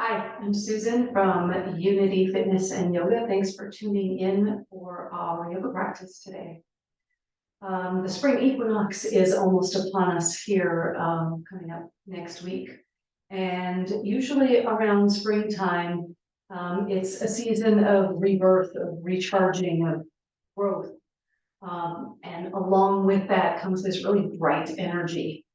Hi, I'm Susan from Unity Fitness and Yoga. Thanks for tuning in for our yoga practice today. The spring equinox is almost upon us here, coming up next week. And usually around springtime, it's a season of rebirth, of recharging, of growth. And along with that comes this really bright energy.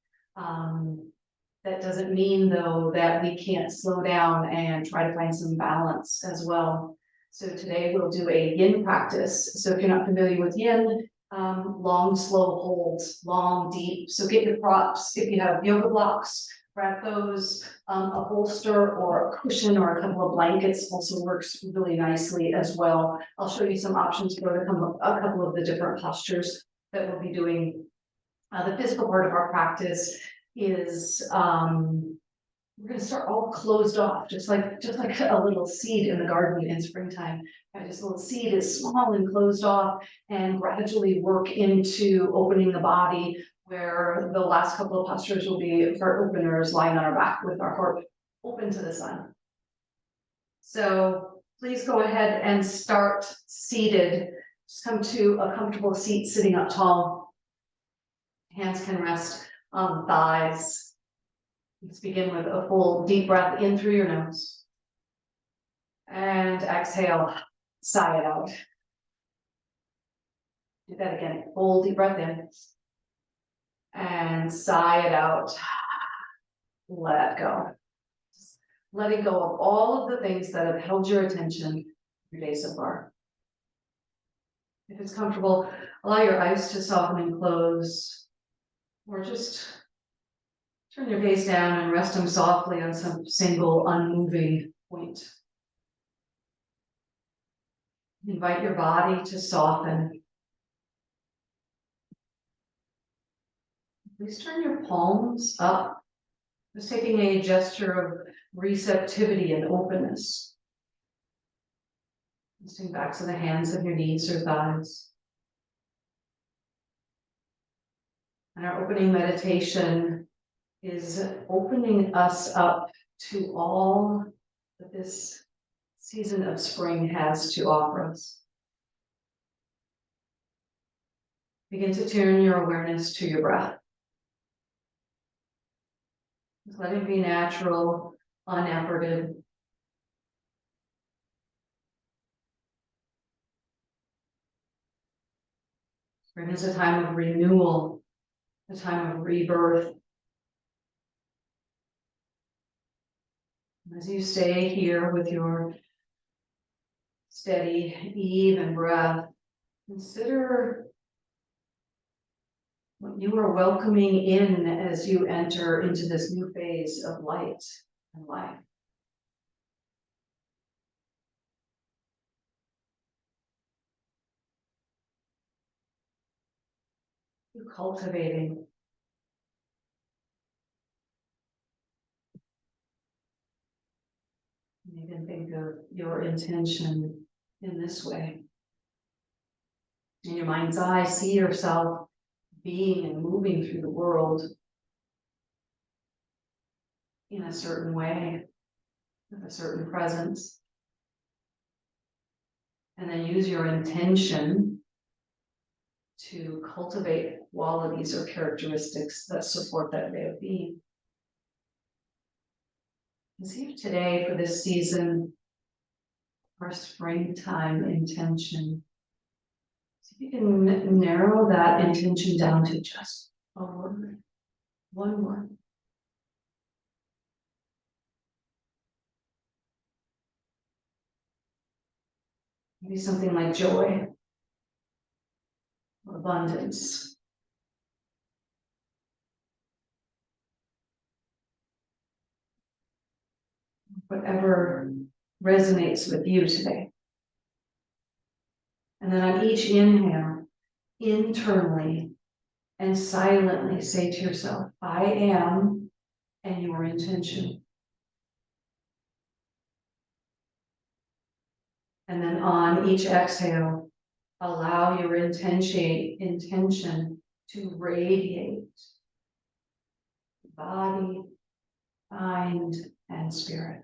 That doesn't mean, though, that we can't slow down and try to find some balance as well. So today we'll do a yin practice. So if you're not familiar with yin, long, slow holds, long, deep. So get your props. If you have yoga blocks, grab those. A bolster or a cushion or a couple of blankets also works really nicely as well. I'll show you some options for a couple of the different postures that we'll be doing. The physical part of our practice is we're going to start all closed off, just like a little seed in the garden in springtime. Just a little seed is small and closed off, and gradually work into opening the body, where the last couple of postures will be heart openers, lying on our back with our heart open to the sun. So please go ahead and start seated. Just come to a comfortable seat, sitting up tall. Hands can rest on the thighs. Let's begin with a full deep breath in through your nose. And exhale, sigh it out. Do that again. Full deep breath in. And sigh it out. Let go. Just letting go of all of the things that have held your attention your day so far. If it's comfortable, allow your eyes to soften and close. Or just turn your gaze down and rest them softly on some single unmoving point. Invite your body to soften. Please turn your palms up, just taking a gesture of receptivity and openness. Resting back to the hands of your knees or thighs. And our opening meditation is opening us up to all that this season of spring has to offer us. Begin to turn your awareness to your breath. Just let it be natural, unefforted. Spring is a time of renewal, a time of rebirth. As you stay here with your steady, even breath, consider what you are welcoming in as you enter into this new phase of light and life. You're cultivating. You can think of your intention in this way. In your mind's eye, see yourself being and moving through the world in a certain way, with a certain presence. And then use your intention to cultivate qualities or characteristics that support that way of being. And see if today, for this season, our springtime intention, see if you can narrow that intention down to just a word, one word. Maybe something like joy, or abundance. Whatever resonates with you today. And then on each inhale, internally and silently say to yourself, I am, and your intention. And then on each exhale, allow your intention to radiate body, mind, and spirit.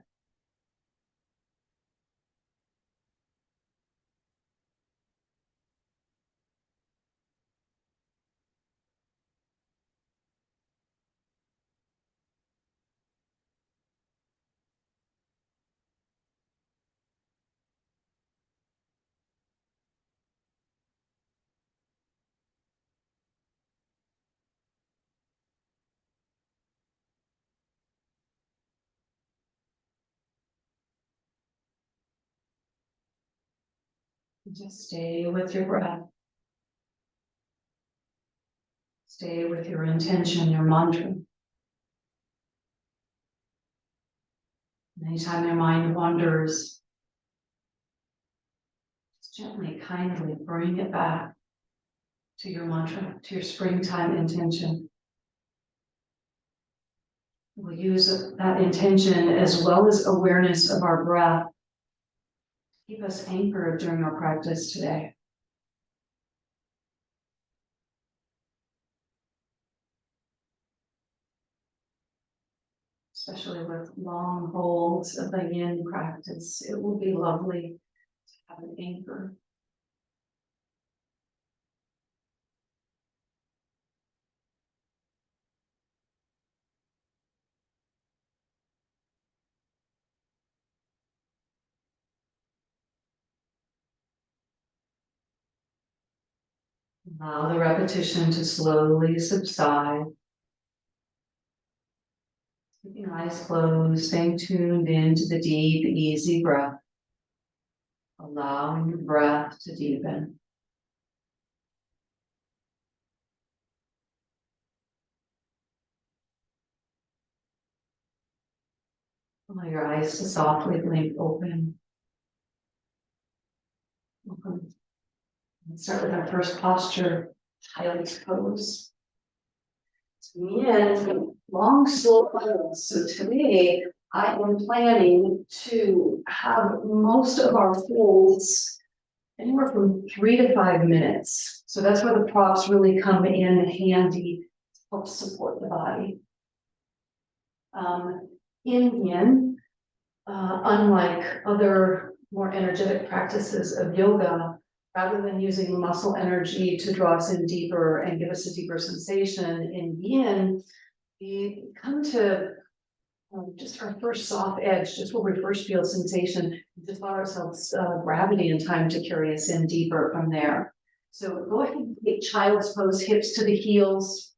Just stay with your breath. Stay with your intention, your mantra. Anytime your mind wanders, just gently, kindly bring it back to your mantra, to your springtime intention. We'll use that intention as well as awareness of our breath to keep us anchored during our practice today. Especially with long holds of the Yin practice, it will be lovely to have an anchor. Allow the repetition to slowly subside. Keeping eyes closed, staying tuned into the deep, easy breath. Allowing your breath to deepen. Allow your eyes to softly blink open. Let's start with our first posture, child's pose. Yin, long, slow pose. So today, I am planning to have most of our holds anywhere from 3 to 5 minutes. So that's where the props really come in handy to help support the body. In Yin, unlike other more energetic practices of yoga, rather than using muscle energy to draw us in deeper and give us a deeper sensation, in Yin, we come to just our first soft edge, just where we first feel sensation, just allow ourselves gravity and time to carry us in deeper from there. So go ahead and take child's pose, hips to the heels.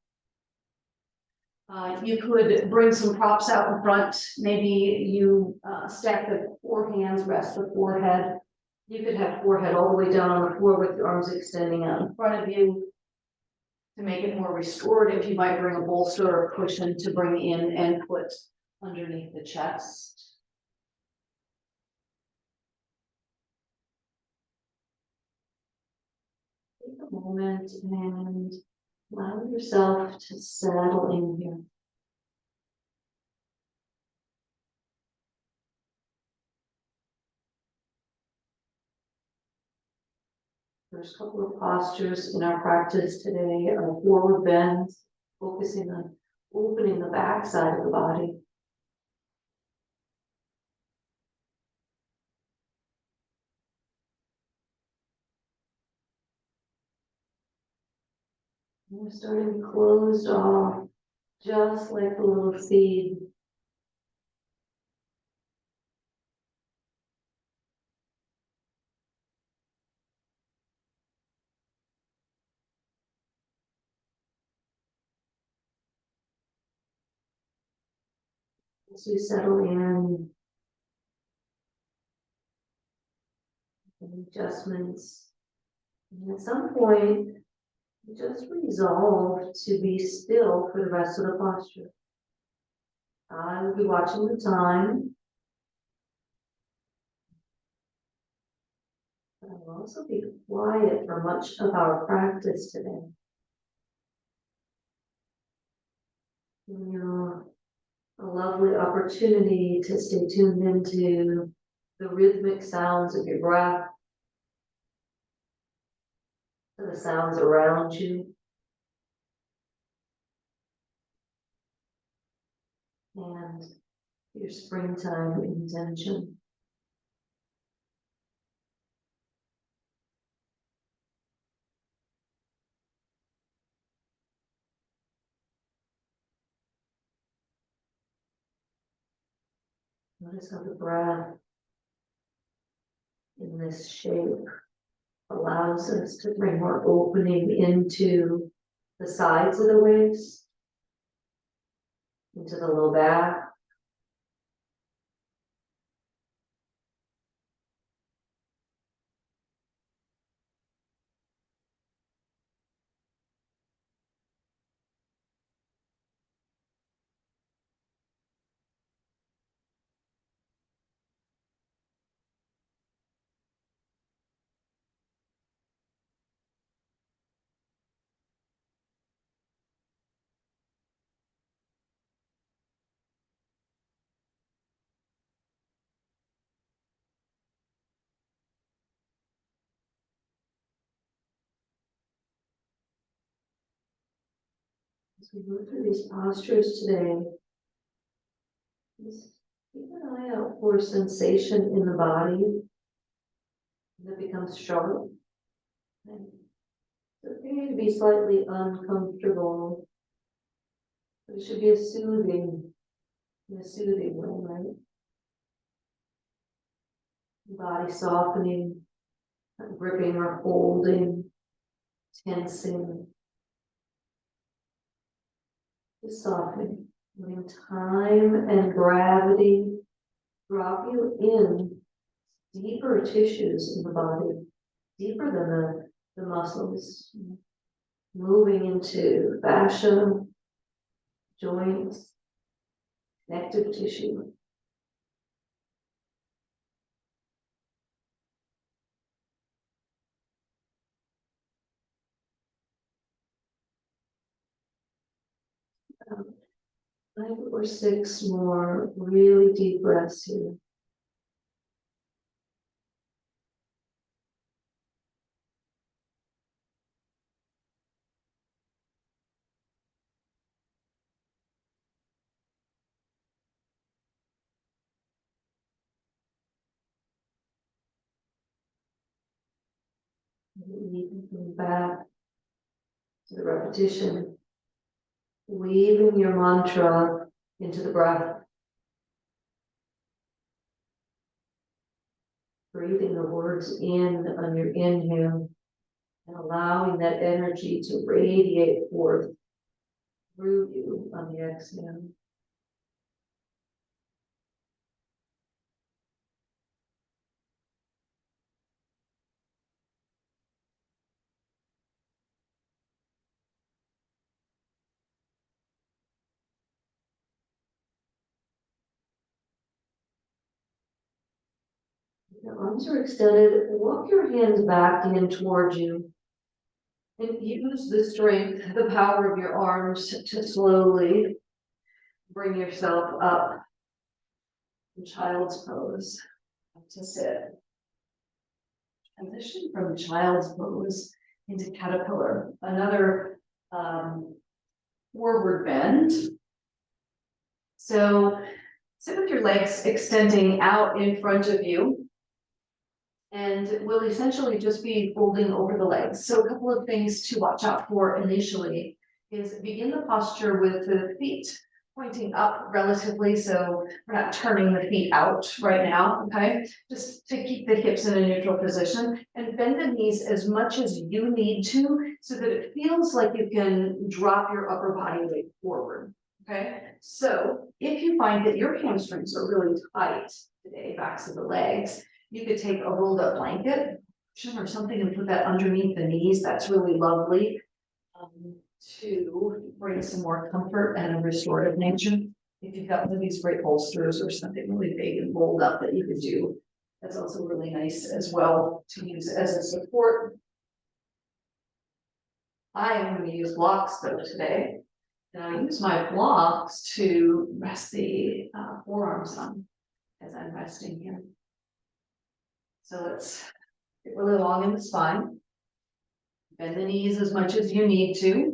You could bring some props out in front. Maybe you stack the 4 hands, rest the forehead. You could have forehead all the way down on the floor with your arms extending out in front of you. To make it more restorative, you might bring a bolster or a cushion to bring in and put underneath the chest. Take a moment and allow yourself to settle in here. First couple of postures in our practice today are forward bends, focusing on opening the back side of the body. And we're starting closed off, just like a little seed. As you settle in, adjustments, and at some point, just resolve to be still for the rest of the posture. I will be watching the time, but I will also be quiet for much of our practice today. A lovely opportunity to stay tuned into the rhythmic sounds of your breath, to the sounds around you, and your springtime intention. Notice how the breath in this shape allows us to bring more opening into the sides of the waist, into the low back, As we move through these postures today, just keep an eye out for sensation in the body that becomes sharp. And it's okay to be slightly uncomfortable, but it should be in a soothing way, right? The body softening, not gripping or holding, tensing, just softening. Letting time and gravity drop you in deeper tissues in the body, deeper than the muscles, moving into fascia, joints, connective tissue. Um, 5 or 6 more really deep breaths here. Coming back to the repetition, weaving your mantra into the breath, breathing the words in on your inhale and allowing that energy to radiate forth through you on the exhale. Your arms are extended. Walk your hands back in towards you. And use the strength, the power of your arms to slowly bring yourself up in child's pose to sit. Transition from child's pose into caterpillar. Another forward bend. So sit with your legs extending out in front of you. And we'll essentially just be folding over the legs. So a couple of things to watch out for initially is begin the posture with the feet pointing up relatively, so we're not turning the feet out right now, okay? Just to keep the hips in a neutral position and bend the knees as much as you need to so that it feels like you can drop your upper body weight forward, okay? So if you find that your hamstrings are really tight today, backs of the legs, you could take a rolled up blanket or something and put that underneath the knees. That's really lovely to bring some more comfort and a restorative nature. If you've got one of these great bolsters or something really big and rolled up that you could do, that's also really nice as well to use as a support. I am going to use blocks though today, and I use my blocks to rest the forearms on as I'm resting here. So let's get really long in the spine. Bend the knees as much as you need to.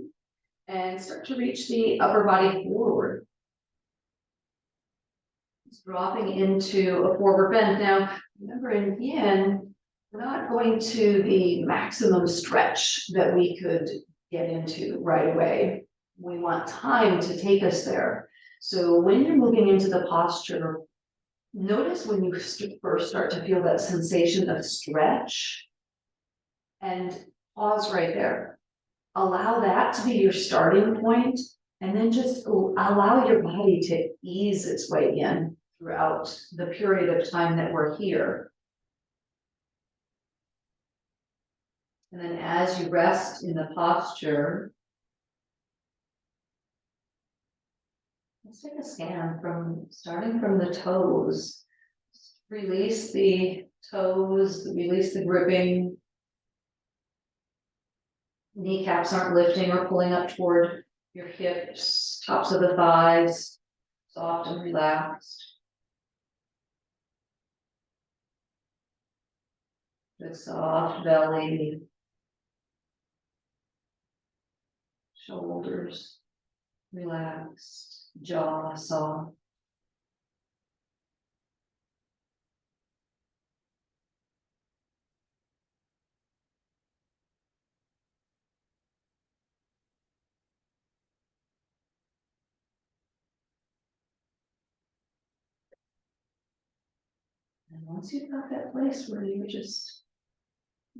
And start to reach the upper body forward. Just dropping into a forward bend. Now, remember in Yin, we're not going to the maximum stretch that we could get into right away. We want time to take us there. So when you're moving into the posture, notice when you first start to feel that sensation of stretch and pause right there. Allow that to be your starting point, and then just allow your body to ease its way in throughout the period of time that we're here. And then as you rest in the posture, let's take a scan from starting from the toes. Release the toes, release the gripping. Kneecaps aren't lifting or pulling up toward your hips, tops of the thighs, soft and relaxed. The soft belly, shoulders. relaxed, jaw soft. And once you've got that place where you're just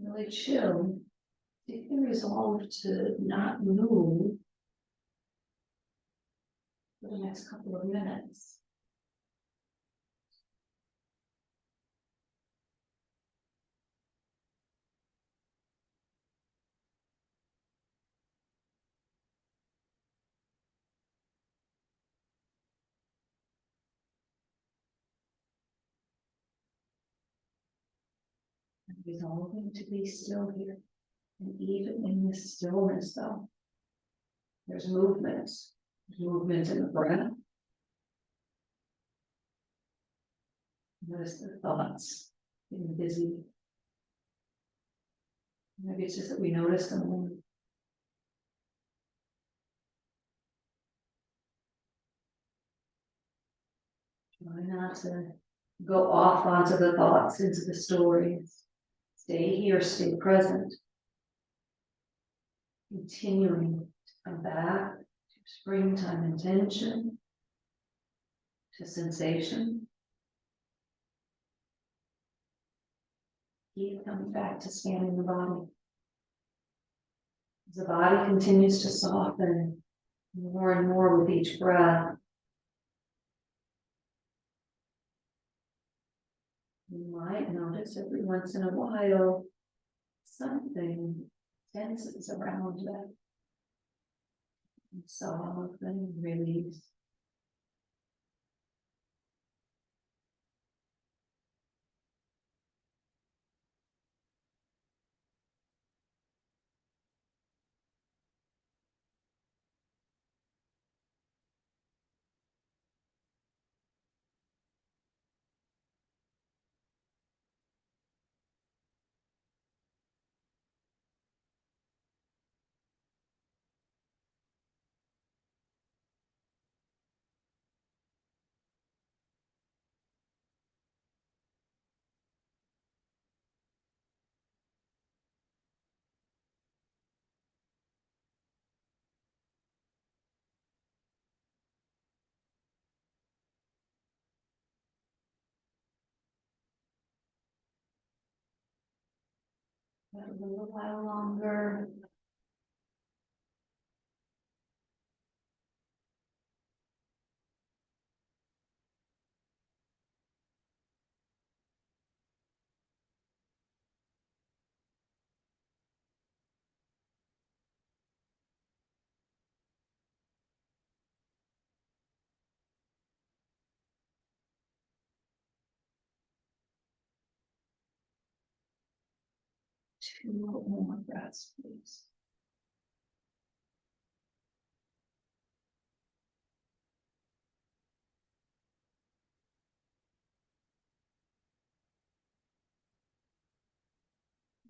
really chill, you can resolve to not move for the next couple of minutes. And resolving to be still here. And even in this stillness, though, there's movement. There's movement in the breath. Notice the thoughts getting busy. Maybe it's just that we notice them. Try not to go off onto the thoughts, into the stories. Stay here, stay present. Continuing to come back to springtime intention, to sensation. Keep coming back to scanning the body. As the body continues to soften more and more with each breath, you might notice every once in a while something tenses around that. And soften, release. Got a little while longer. Two more breaths, please.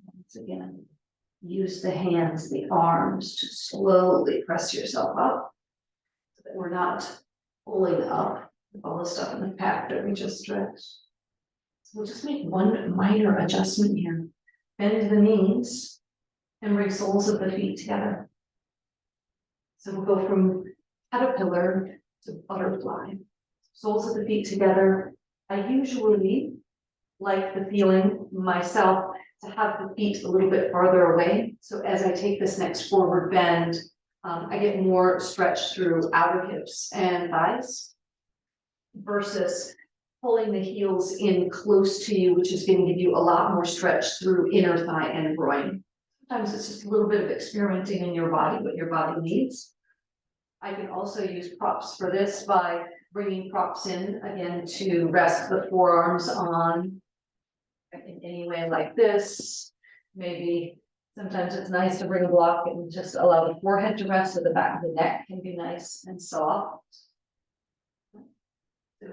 Once again, use the hands, the arms to slowly press yourself up so that we're not pulling up all the stuff in the pack that we just stretched. So we'll just make one minor adjustment here. Bend the knees and bring soles of the feet together. So we'll go from caterpillar to butterfly. Soles of the feet together. I usually like the feeling myself to have the feet a little bit farther away. So as I take this next forward bend, I get more stretch through outer hips and thighs versus pulling the heels in close to you, which is going to give you a lot more stretch through inner thigh and groin. Sometimes it's just a little bit of experimenting in your body, what your body needs. I can also use props for this by bringing props in again to rest the forearms on in any way like this. Maybe sometimes it's nice to bring a block and just allow the forehead to rest so the back of the neck can be nice and soft. So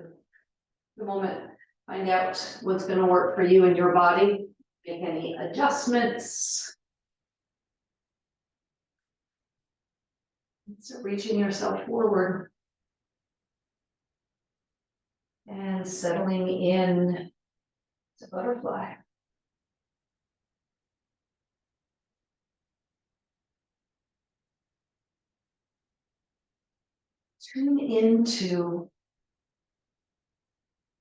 the moment, find out what's going to work for you and your body. Make any adjustments. So reaching yourself forward and settling in to butterfly. Tune into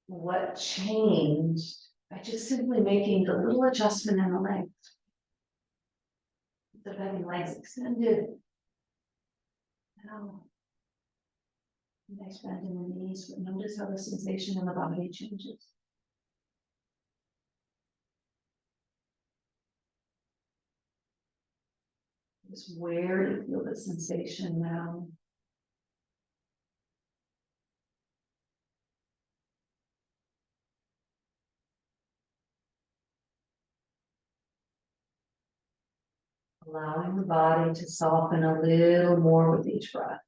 what changed by just simply making the little adjustment in the legs. Instead of having legs extended. Now, nice bend in the knees, but notice how the sensation in the body changes. Just where do you feel the sensation now? Allowing the body to soften a little more with each breath.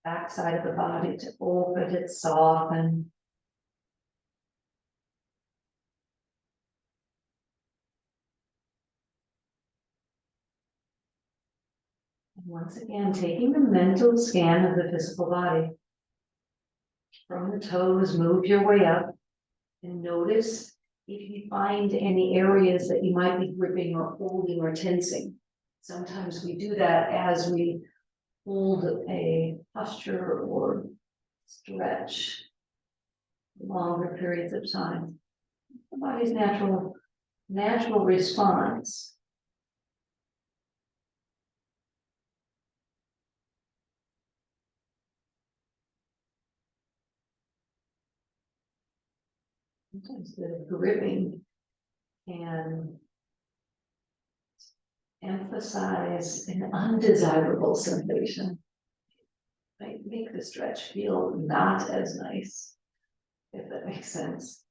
Backside of the body to open, to soften. And once again, taking the mental scan of the physical body. From the toes, move your way up and notice if you find any areas that you might be gripping or holding or tensing. Sometimes we do that as we hold a posture or stretch longer periods of time. The body's natural response. Sometimes the gripping can emphasize an undesirable sensation. Might make the stretch feel not as nice, if that makes sense.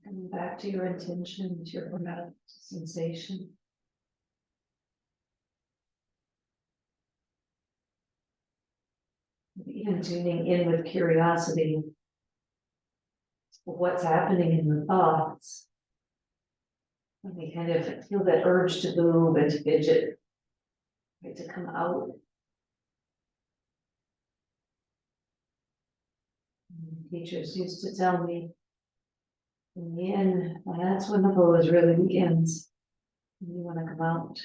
Coming back to your intention, to your breath, sensation. Even tuning in with curiosity. What's happening in the thoughts? When we kind of feel that urge to move and to fidget, right, to come out. Teachers used to tell me, in the end, that's when the pose really begins. You want to come out.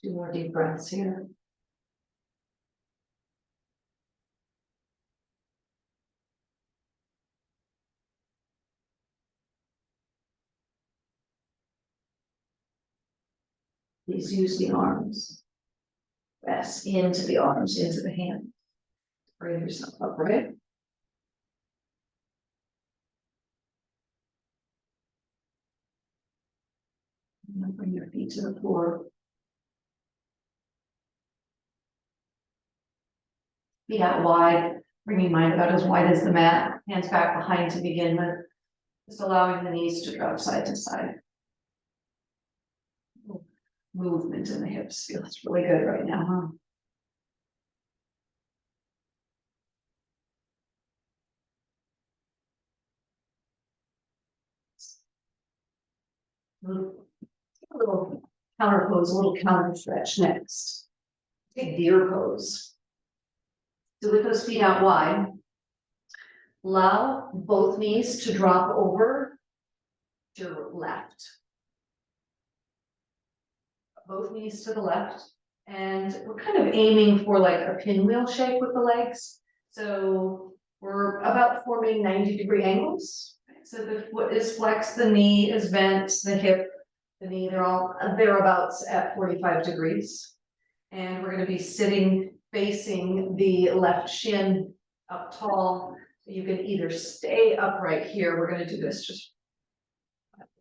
Two more deep breaths here. Please use the arms. Press into the arms, into the hands. Bring yourself upright. Bring your feet to the floor. Feet out wide, bringing mind about as wide as the mat. Hands back behind to begin with. Just allowing the knees to drop side to side. Movement in the hips feels really good right now, huh? A little counter pose, a little counter stretch next. Take deer pose. So with those feet out wide, allow both knees to drop over to your left. Both knees to the left. And we're kind of aiming for like a pinwheel shape with the legs. So we're about forming 90-degree angles. So the foot is flexed, the knee is bent, the hip, the knee, they're all thereabouts at 45 degrees. And we're going to be sitting facing the left shin up tall. You can either stay upright here. We're going to do this just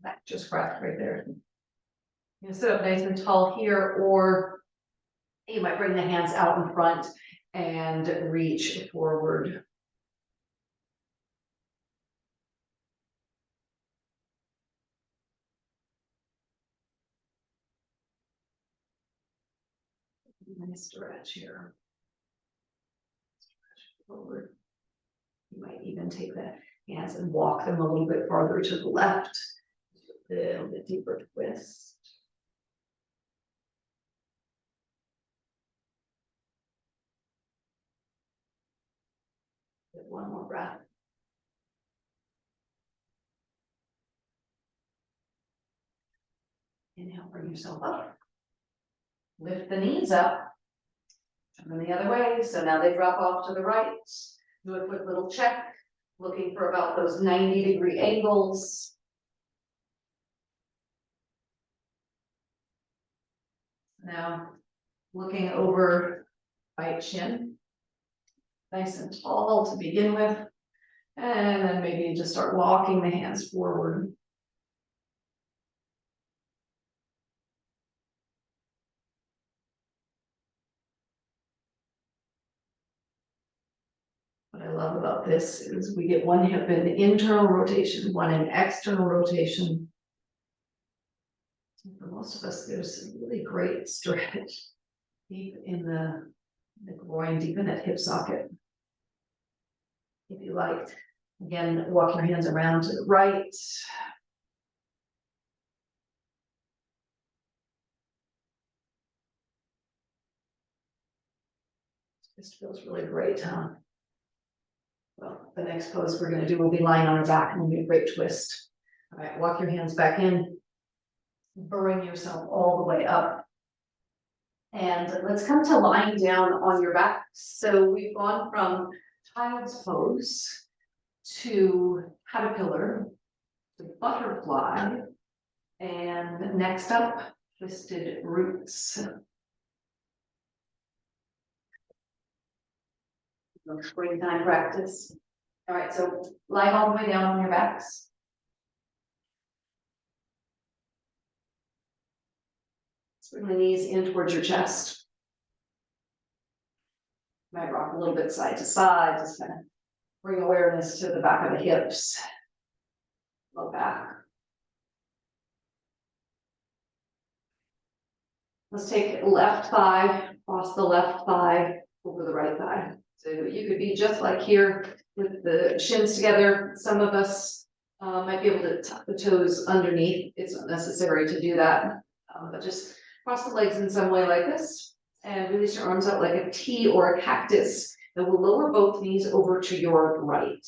back, just crack right there. You know, sit up nice and tall here, or you might bring the hands out in front and reach forward. Nice stretch here. Stretch forward. You might even take the hands and walk them a little bit farther to the left. A little bit deeper twist. Get one more breath. Inhale, bring yourself up. Lift the knees up. Turn them the other way. So now they drop off to the right. Do a quick little check. Looking for about those 90-degree angles. Now, looking over right shin. Nice and tall to begin with. And then maybe just start walking the hands forward. What I love about this is we get one hip in internal rotation, one in external rotation. For most of us, there's a really great stretch deep in the groin, deep in that hip socket. If you like, again, walk your hands around to the right. This feels really great, huh? Well, the next pose we're going to do will be lying on our back, and we'll do a great twist. All right, walk your hands back in. Bring yourself all the way up. And let's come to lying down on your back. So we've gone from child's pose to caterpillar to butterfly. And next up, twisted roots. Springtime practice. All right, so lie all the way down on your backs. Bring the knees in towards your chest. Might rock a little bit side to side, just kind of bring awareness to the back of the hips. Low back. Let's take left thigh, cross the left thigh over the right thigh. So you could be just like here with the shins together. Some of us might be able to tuck the toes underneath. It's not necessary to do that, but just cross the legs in some way like this and release your arms out like a T or a cactus. And we'll lower both knees over to your right.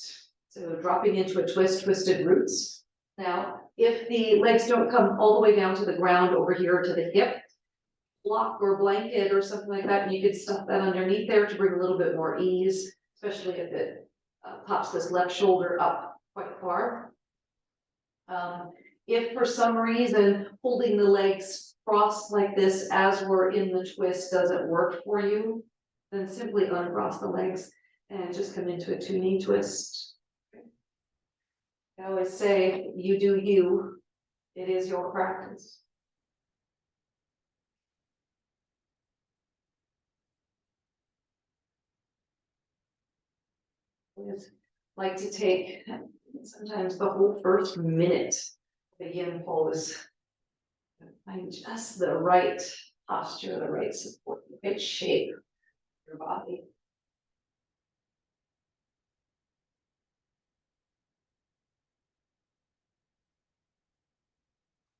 So dropping into a twist, twisted roots. Now, if the legs don't come all the way down to the ground over here to the hip, block or blanket or something like that, and you could stuff that underneath there to bring a little bit more ease, especially if it pops this left shoulder up quite far. If for some reason holding the legs crossed like this as we're in the twist doesn't work for you, then simply uncross the legs and just come into a 2-knee twist. I always say, you do you. It is your practice. like to take sometimes the whole first minute of the yin pose. Find just the right posture, the right support, the right shape of your body.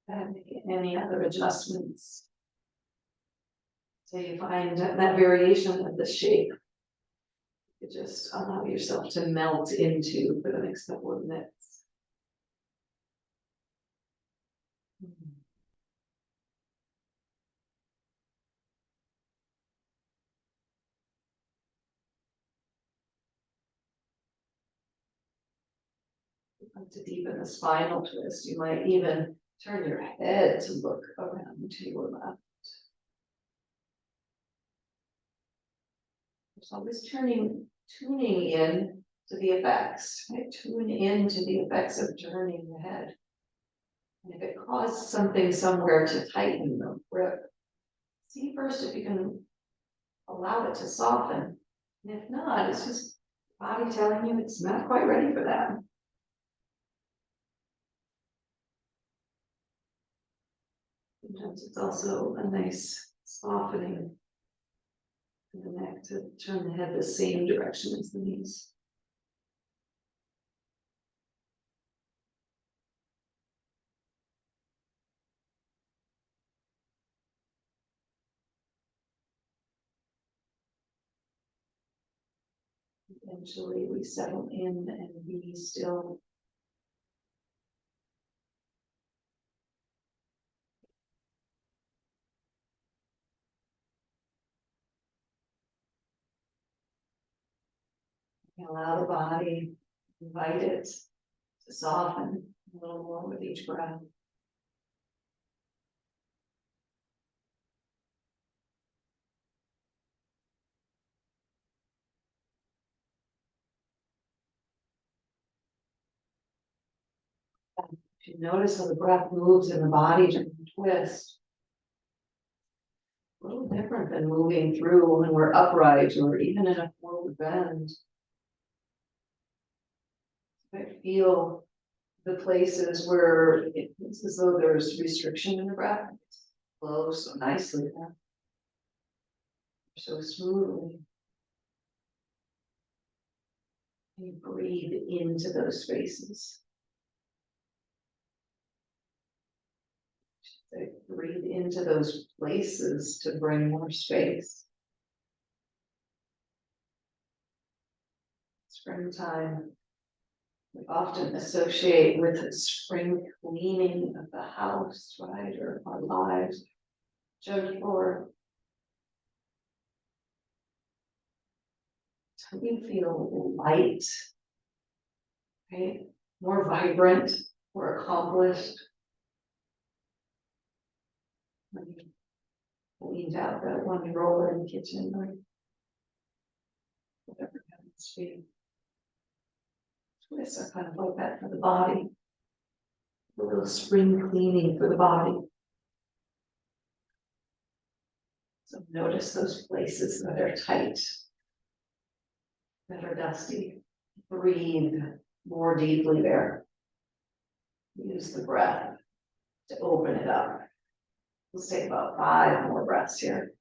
And make any other adjustments. So you find that variation of the shape. You just allow yourself to melt into for the next couple of minutes. To deepen the spinal twist, you might even turn your head to look around to your left. It's always tuning in to the effects, right? Tune in to the effects of turning the head. And if it caused something somewhere to tighten the grip, see first if you can allow it to soften. And if not, it's just body telling you it's not quite ready for that. Sometimes it's also a nice softening in the neck to turn the head the same direction as the knees. Eventually we settle in and be still. Allow the body, invite it to soften a little more with each breath. If you notice how the breath moves in the body during the twist, a little different than moving through when we're upright or even in a forward bend. I feel the places where it's as though there's restriction in the breath. It flows so nicely there, so smoothly. You breathe into those spaces. Breathe into those places to bring more space. Springtime, we often associate with the spring cleaning of the house, right, or our lives. Judge for how do you feel light, right? More vibrant, more accomplished. When you cleaned out that one drawer in the kitchen, or whatever happens to be. Twists are kind of like that for the body. A little spring cleaning for the body. So notice those places that are tight, that are dusty. Breathe more deeply there. Use the breath to open it up. We'll take about 5 more breaths here.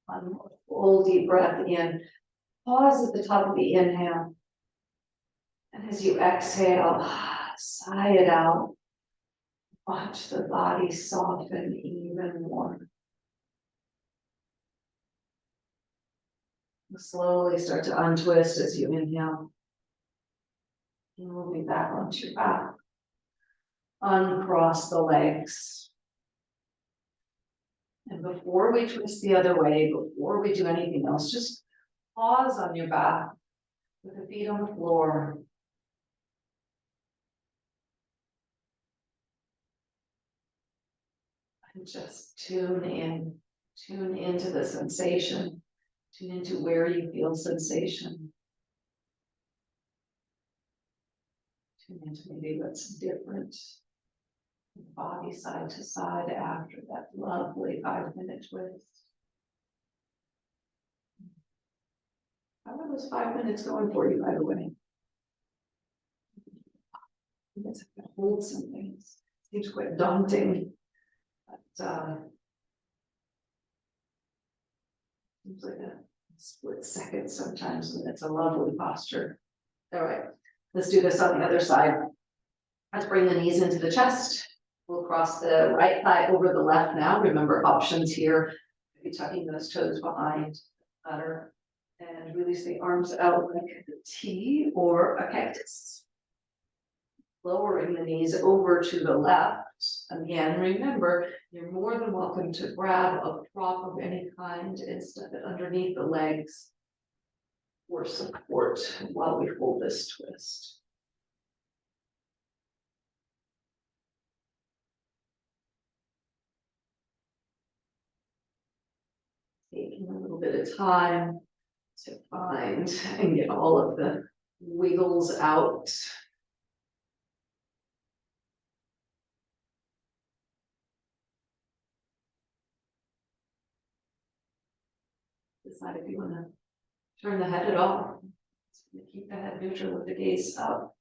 One more full deep breath in. Pause at the top of the inhale. And as you exhale, sigh it out. Watch the body soften even more. Slowly start to untwist as you inhale. And moving back onto your back. Uncross the legs. And before we twist the other way, before we do anything else, just pause on your back. with the feet on the floor. And just tune into the sensation, tune into where you feel sensation. Tune into maybe what's different. Body side to side after that lovely 5-minute twist. How are those 5 minutes going for you, by the way? You guys have to hold some things. Seems quite daunting, but seems like a split second sometimes, and it's a lovely posture. All right, let's do this on the other side. Let's bring the knees into the chest. We'll cross the right thigh over the left now. Remember, options here. Maybe tucking those toes behind, ladder, and release the arms out like a T or a cactus. Lowering the knees over to the left. Again, remember, you're more than welcome to grab a prop of any kind and step it underneath the legs for support while we hold this twist. Taking a little bit of time to find and get all of the wiggles out. Decide if you want to turn the head at all. Keep the head neutral with the gaze up.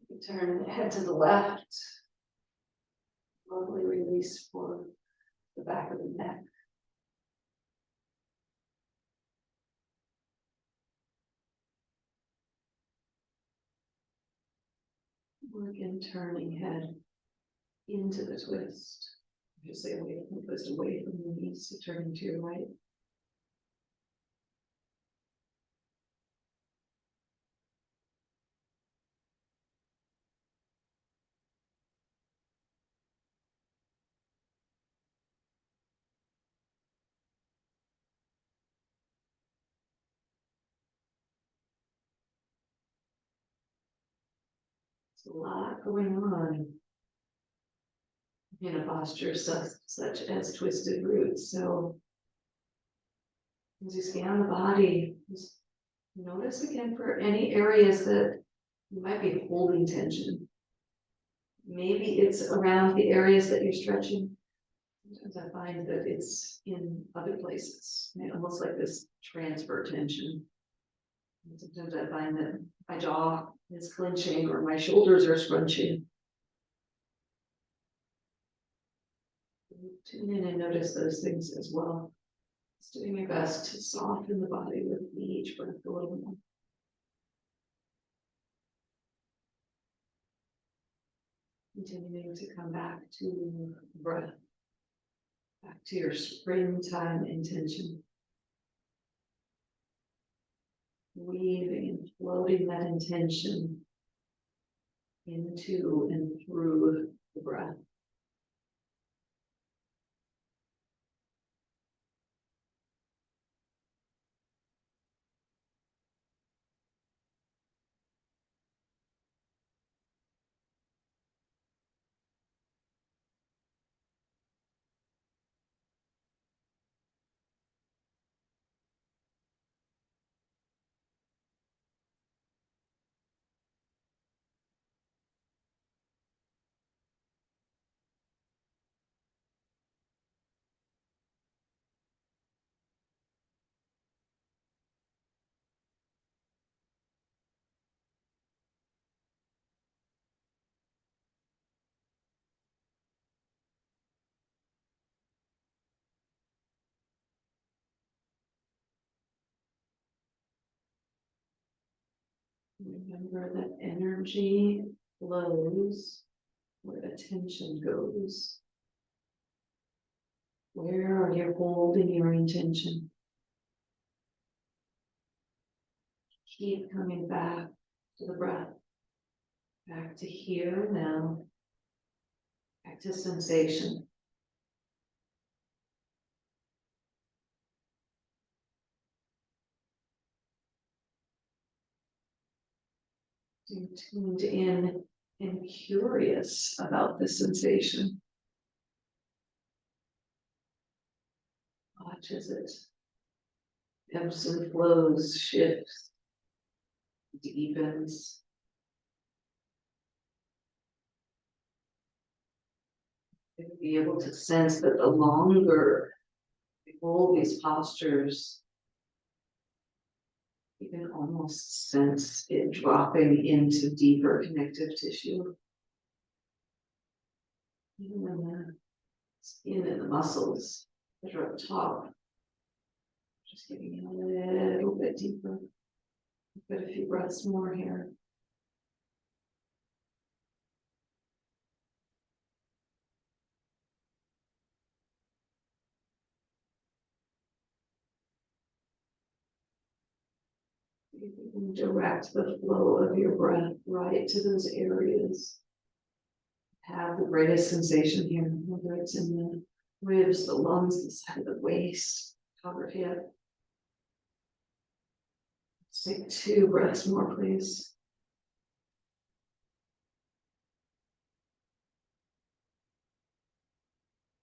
You turn the head to the left. Lovely release for the back of the neck. Work in turning head into the twist. Just say away from the twist, away from the knees, so turning to your right. There's a lot going on in a posture such as twisted roots. So as you scan the body, just notice again for any areas that you might be holding tension. Maybe it's around the areas that you're stretching. Sometimes I find that it's in other places, almost like this transfer tension. And sometimes I find that my jaw is clenching or my shoulders are scrunching. Tune in and notice those things as well. Just doing your best to soften the body with each breath a little more. Continuing to come back to breath, back to your springtime intention. Weaving and floating that intention into and through the breath. Remember that energy flows where attention goes. Where are you holding your intention? Keep coming back to the breath, back to here now, back to sensation. Being tuned in and curious about the sensation. Watch as it ebbs and flows, shifts, deepens. You'll be able to sense that the longer we hold these postures, you can almost sense it dropping into deeper connective tissue. Even when the skin and the muscles that are up top, just getting in a little bit deeper. Got a few breaths more here. You can direct the flow of your breath right to those areas. Have the greatest sensation here, whether it's in the ribs, the lungs, the side of the waist, covered hip. Let's take 2 breaths more, please.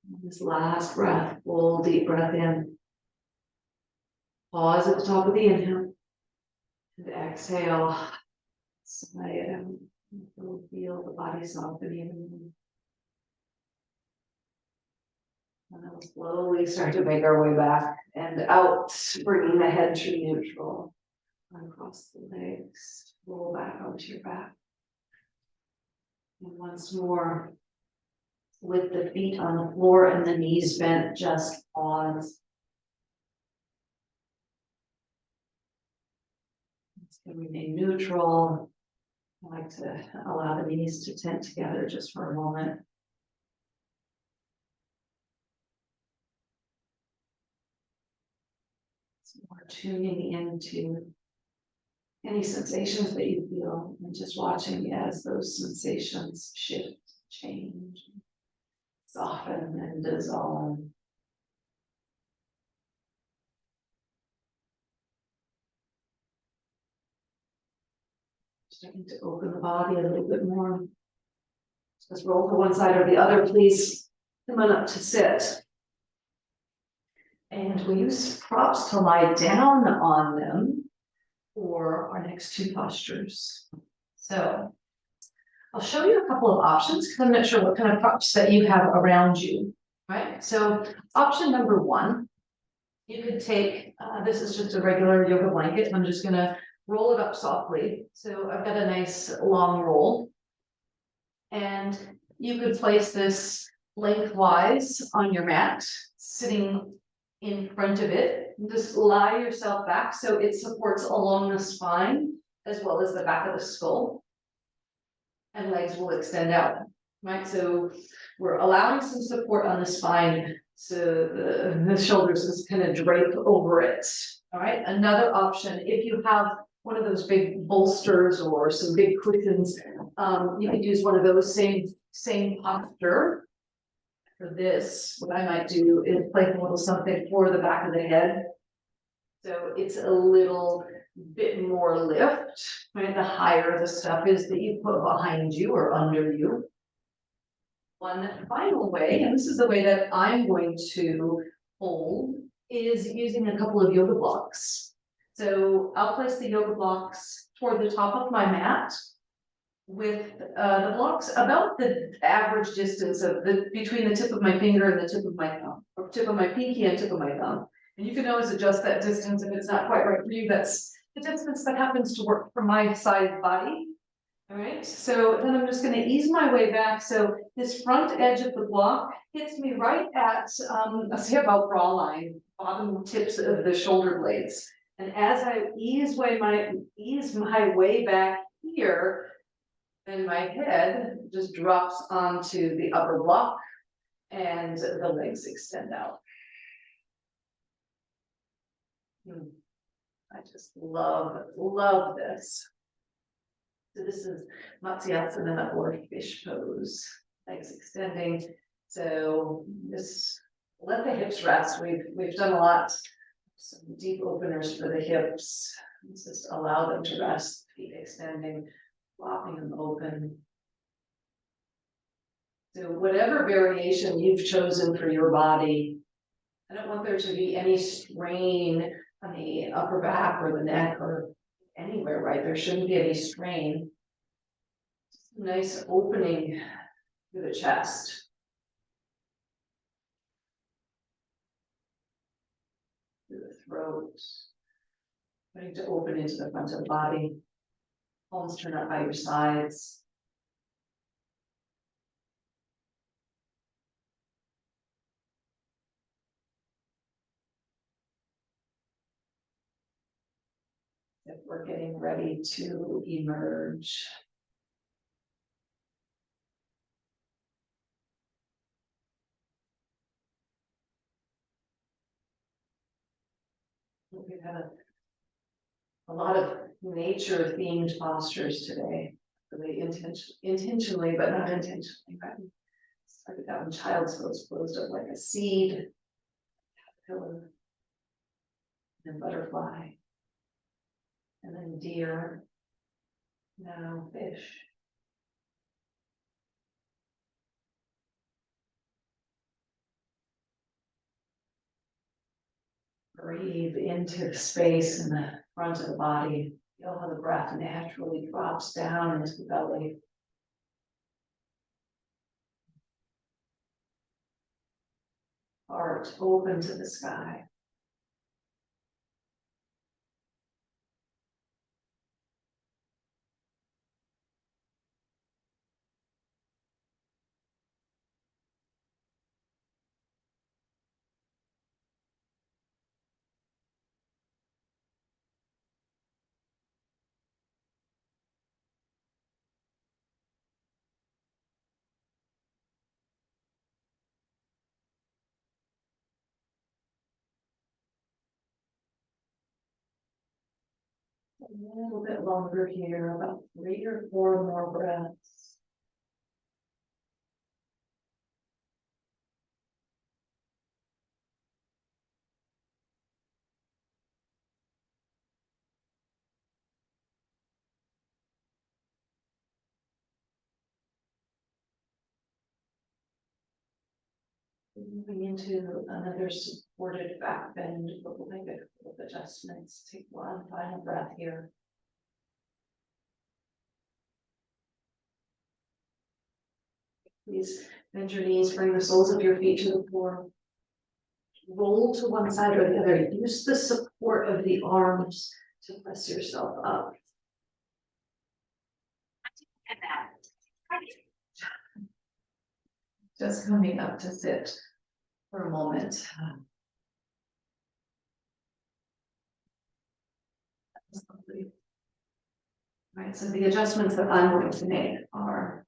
And this last breath, full deep breath in. Pause at the top of the inhale. And exhale. Sigh it out. Feel the body soften even. And then we'll slowly start to make our way back and out, bringing the head to neutral. Across the legs, roll back onto your back. And once more, with the feet on the floor and the knees bent, just pause. Remain neutral. I like to allow the knees to tent together just for a moment. So we're tuning into any sensations that you feel and just watching as those sensations shift, change, soften, and dissolve. Starting to open the body a little bit more. Just roll to one side or the other, please. Come on up to sit. And we'll use props to lie down on them for our next 2 postures. So I'll show you a couple of options because I'm not sure what kind of props that you have around you, right? So option number 1, you could take, this is just a regular yoga blanket. I'm just gonna roll it up softly. So I've got a nice long roll. And you could place this lengthwise on your mat, sitting in front of it. Just lie yourself back so it supports along the spine as well as the back of the skull. And legs will extend out, right? So we're allowing some support on the spine so the shoulders just kind of drape over it. All right, another option, if you have one of those big bolsters or some big cushions, you could use one of those same posture. For this, what I might do is place a little something for the back of the head. So it's a little bit more lift, right? The higher the stuff is that you put behind you or under you. One final way, and this is the way that I'm going to hold, is using a couple of yoga blocks. So I'll place the yoga blocks toward the top of my mat, with the blocks about the average distance of between the tip of my finger and the tip of my thumb, or tip of my pinky and tip of my thumb. And you can always adjust that distance if it's not quite right for you. That's the distance that happens to work for my size body. All right, so then I'm just going to ease my way back. So this front edge of the block hits me right at, let's say about bra line, bottom tips of the shoulder blades. And as I ease my way back here, then my head just drops onto the upper block and the legs extend out. I just love this. So this is Matsyasana or fish pose, legs extending. So just let the hips rest. We've done a lot, some deep openers for the hips. Just allow them to rest, feet extending. flopping them open. So whatever variation you've chosen for your body, I don't want there to be any strain on the upper back or the neck or anywhere, right? There shouldn't be any strain. Just a nice opening through the chest. Through the throat. Starting to open into the front of the body. Palms turn up by your sides. If we're getting ready to emerge. We've had a lot of nature themed postures today, really intentionally, but not intentionally. Right? Started out when child's pose, closed up like a seed, caterpillar, then butterfly, and then deer, now fish. Breathe into the space in the front of the body. Feel how the breath naturally drops down into the belly. Heart open to the sky. A little bit longer here, about 3 or 4 more breaths. Moving into another supported back bend, but we'll make a couple of adjustments. Take one final breath here. Please bend your knees, bring the soles of your feet to the floor. Roll to one side or the other. Use the support of the arms to press yourself up. Just coming up to sit for a moment. Right, so the adjustments that I'm going to make are,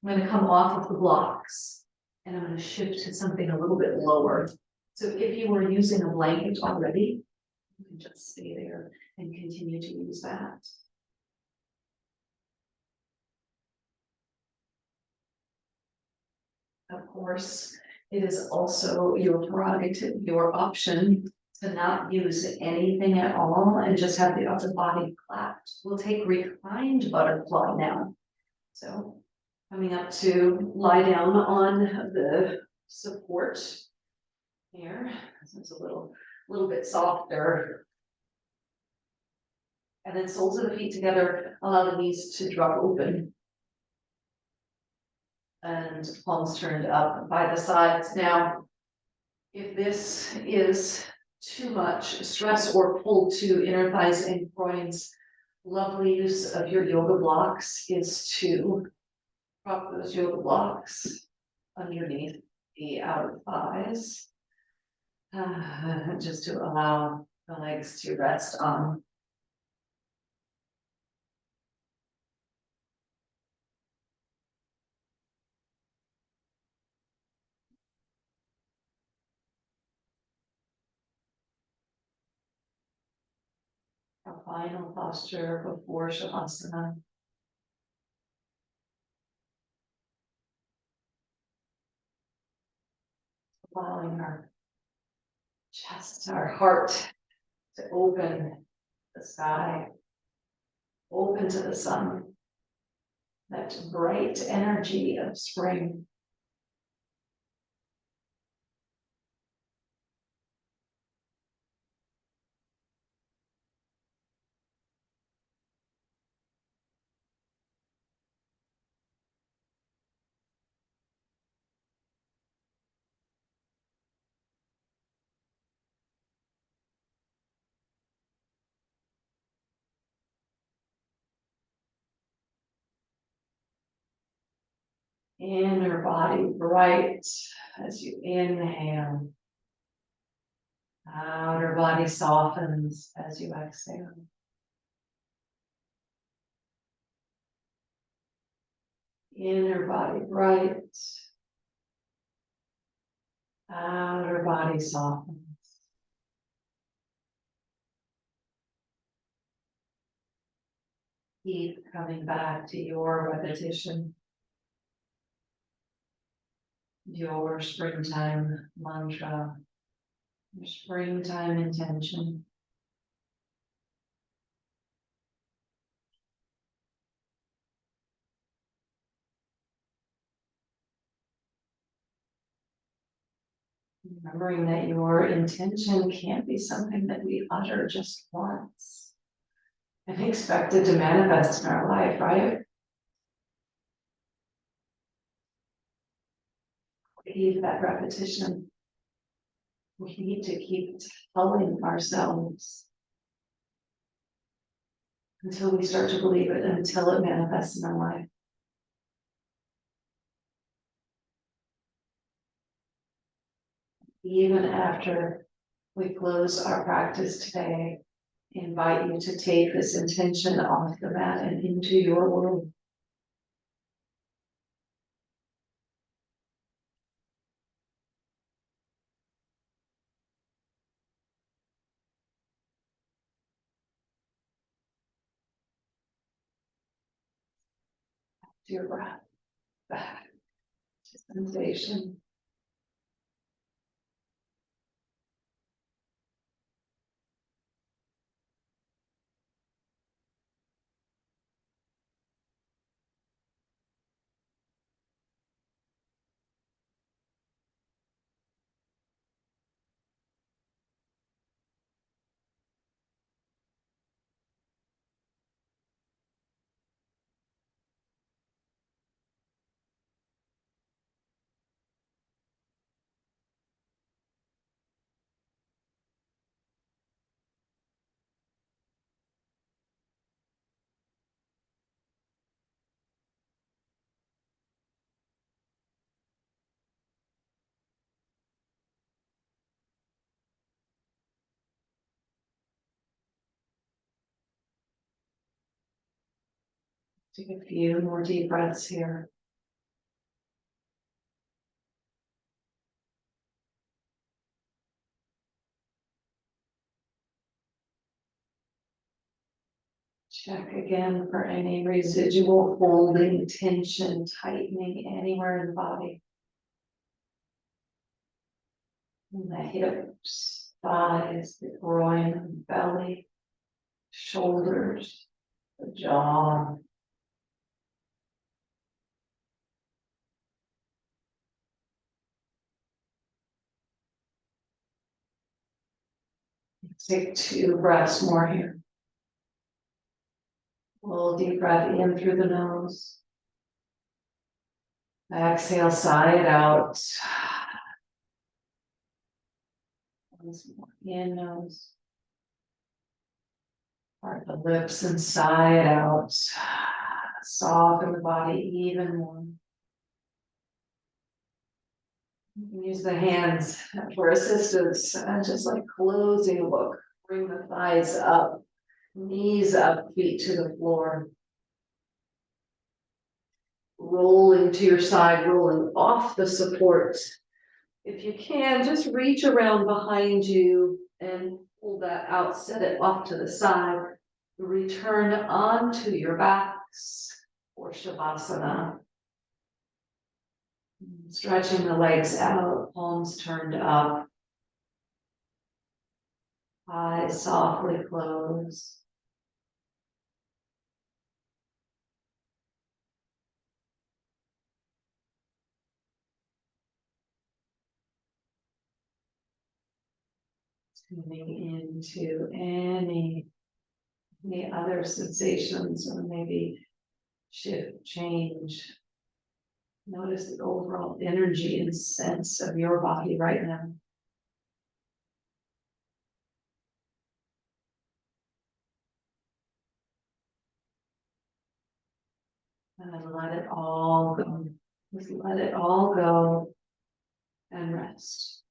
I'm going to come off of the blocks and I'm going to shift to something a little bit lower. So if you were using a blanket already, you can just stay there and continue to use that. Of course, it is also your prerogative, your option to not use anything at all and just have the upper body flat. We'll take reclined butterfly now. So coming up to lie down on the support here. So it's a little bit softer. And then soles of the feet together, allow the knees to drop open. And palms turned up by the sides. Now, if this is too much stress or pull to inner thighs and groins, lovely use of your yoga blocks is to prop those yoga blocks underneath the outer thighs, just to allow the legs to rest on. Our final posture before Shavasana. Allowing our chest, our heart to open the sky, open to the sun. that bright energy of spring. Inner body bright as you inhale. Outer body softens as you exhale. Inner body bright. Outer body softens. Keep coming back to your repetition, your springtime mantra, your springtime intention. Remembering that your intention can't be something that we utter just once and expect it to manifest in our life, right? We need that repetition. We need to keep telling ourselves until we start to believe it, until it manifests in our life. Even after we close our practice today, I invite you to take this intention off the mat and into your world. To your breath, back to sensation. Take a few more deep breaths here. Check again for any residual holding, tension, tightening anywhere in the body. In the hips, thighs, the groin, belly, shoulders, the jaw. Take 2 breaths more here. A little deep breath in through the nose. Exhale, sigh it out. Once more. In nose. Part the lips and sigh it out. Soften the body even more. You can use the hands for assistance, just like closing a book. Bring the thighs up, knees up, feet to the floor. Rolling to your side, rolling off the support. If you can, just reach around behind you and pull that out, set it off to the side. Return onto your backs for Shavasana. Stretching the legs out, palms turned up. Eyes softly closed. tuning into any other sensations, or maybe shift, change. Notice the overall energy and sense of your body right now. And then let it all go. Just let it all go and rest.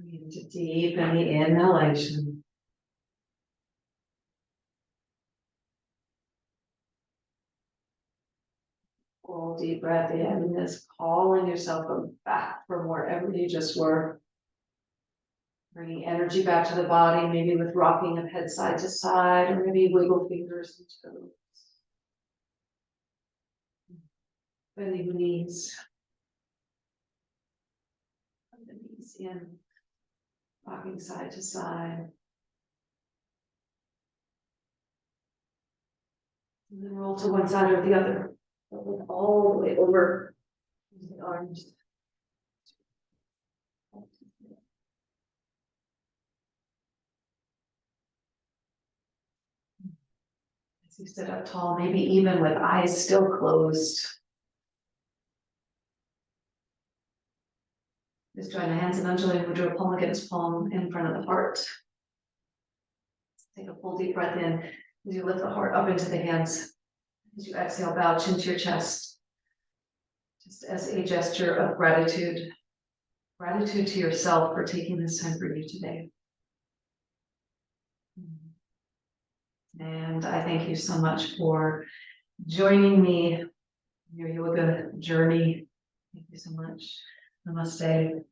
Into deep in the inhalation. Full deep breath in, and just calling yourself back from wherever you just were. Bringing energy back to the body, maybe with rocking of head side to side, or maybe wiggle fingers and toes. Bending the knees. Bend the knees in, rocking side to side. And then roll to one side or the other. Roll all the way over the arms. As you sit up tall, maybe even with eyes still closed. Just join the hands and undulate mudra, palm against palm in front of the heart. Take a full deep breath in as you lift the heart up into the hands. As you exhale, bow chin to your chest. Just as a gesture of gratitude. Gratitude to yourself for taking this time for you today. And I thank you so much for joining me in your yoga journey. Thank you so much. Namaste.